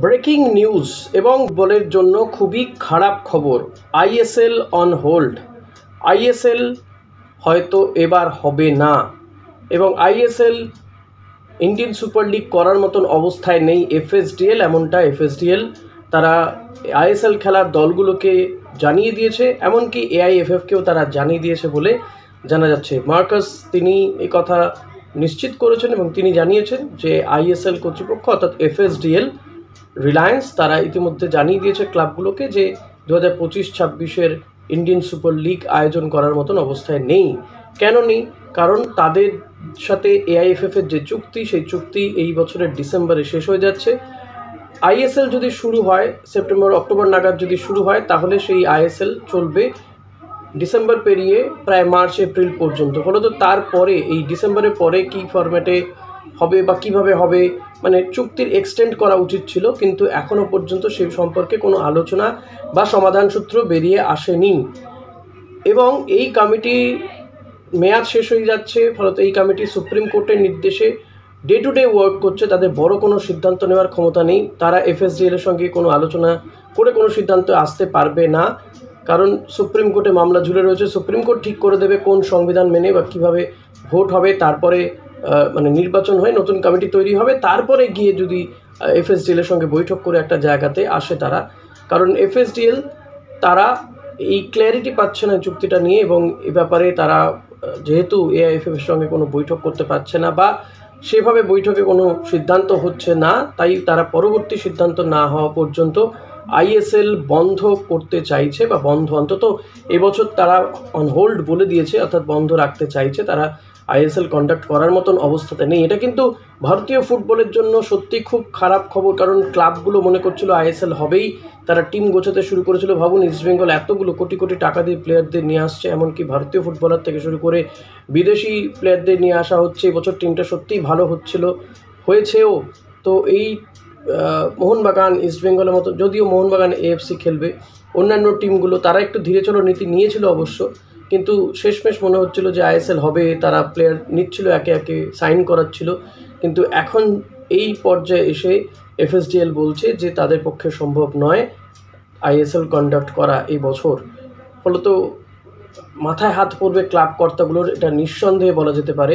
Breaking news এবং বলের জন্য খুবই খারাপ খবর। ISL on hold. আইএসএল হয়তো এবার হবে না এবং আইএসএল ইন্ডিয়ান সুপার লিগ করার মতন অবস্থায় নেই এফএসডিএল। এমনটা এফএসডিএল তারা আইএসএল খেলার দলগুলোকে জানিয়ে দিয়েছে, এমনকি এআইএফএফকেও তারা জানিয়ে দিয়েছে বলে জানা যাচ্ছে। মার্কাস তিনি এই কথা নিশ্চিত করেছেন এবং তিনি জানিয়েছেন যে আইএসএল কর্তৃপক্ষ অর্থাৎ এফএসডিএল, রিলায়েন্স তারা ইতিমধ্যে জানিয়ে দিয়েছে ক্লাবগুলোকে যে 2025-26 ইন্ডিয়ান সুপার লিগ আয়োজন করার মতন অবস্থায় নেই। কেন নেই? কারণ তাদের সাথে এআইএফএফের যে চুক্তি, সেই চুক্তি এই বছরের ডিসেম্বরে শেষ হয়ে যাচ্ছে। আইএসএল যদি শুরু হয় সেপ্টেম্বর অক্টোবর নাগাদ যদি শুরু হয়, তাহলে সেই আইএসএল চলবে ডিসেম্বর পেরিয়ে প্রায় মার্চ এপ্রিল পর্যন্ত। ফলত তারপরে এই ডিসেম্বরের পরে কী ফরম্যাটে হবে বা কিভাবে হবে, মানে চুক্তির এক্সটেন্ড করা উচিত ছিল, কিন্তু এখনও পর্যন্ত সেই সম্পর্কে কোনো আলোচনা বা সমাধান সূত্র বেরিয়ে আসেনি। এবং এই কমিটি মেয়াদ শেষ হয়ে যাচ্ছে, ফলত এই কমিটি সুপ্রিম কোর্টের নির্দেশে ডে টু ডে ওয়ার্ক করছে। তাদের বড় কোনো সিদ্ধান্ত নেওয়ার ক্ষমতা নেই। তারা এফএসডিএল এর সঙ্গে কোনো আলোচনা করে কোনো সিদ্ধান্ত আসতে পারবে না, কারণ সুপ্রিম কোর্টে মামলা ঝুলে রয়েছে। সুপ্রিম কোর্ট ঠিক করে দেবে কোন সংবিধান মেনে বা কীভাবে ভোট হবে, তারপরে মানে নির্বাচন হয়ে নতুন কমিটি তৈরি হবে, তারপরে গিয়ে যদি এফএসডিএল এর সঙ্গে বৈঠক করে একটা জায়গাতে আসে তারা। কারণ এফএসডিএল তারা এই ক্ল্যারিটি পাচ্ছে না চুক্তিটা নিয়ে, এবং এ ব্যাপারে তারা যেহেতু এআইএফএফ এর সঙ্গে কোনো বৈঠক করতে পারছে না বা সেভাবে বৈঠকে কোনো সিদ্ধান্ত হচ্ছে না, তাই তারা পরবর্তী সিদ্ধান্ত না হওয়া পর্যন্ত আইএসএল বন্ধ করতে চাইছে, বা বন্ধ অন্তত এবছর তারা অন হোল্ড বলে দিয়েছে, অর্থাৎ বন্ধ রাখতে চাইছে। তারা আইএসএল কন্ডাক্ট করার মতন অবস্থাতে নেই। এটা কিন্তু ভারতীয় ফুটবলের জন্য সত্যি খুব খারাপ খবর, কারণ ক্লাবগুলো মনে করছিল আইএসএল হবেই, তারা টিম গোছাতে শুরু করেছিল। ভাবুন, ইস্টবেঙ্গল এতগুলো কোটি কোটি টাকা দিয়ে প্লেয়ারদের নিয়ে আসছে, এমনকি ভারতীয় ফুটবলার থেকে শুরু করে বিদেশি প্লেয়ারদের নিয়ে আসা হচ্ছে। এবছর টিমটা সত্যিই ভালো হয়েছেও। তো এই মোহনবাগান, ইস্টবেঙ্গলের মতো, যদিও মোহনবাগান এএফসি খেলবে, অন্যান্য টিমগুলো তারা একটু ধীরে চলো নীতি নিয়েছিল অবশ্য, কিন্তু শেষমেশ মনে হচ্ছিল যে আইএসএল হবে। তারা প্লেয়ার নিচ্ছিল, একে একে সাইন করাচ্ছিল, কিন্তু এখন এই পর্যায়ে এসে এফএসডিএল বলছে যে তাদের পক্ষে সম্ভব নয় আইএসএল কন্ডাক্ট করা এই বছর। ফলত মাথায় হাত পড়বে ক্লাব কর্তাগুলোর, এটা নিঃসন্দেহে বলা যেতে পারে।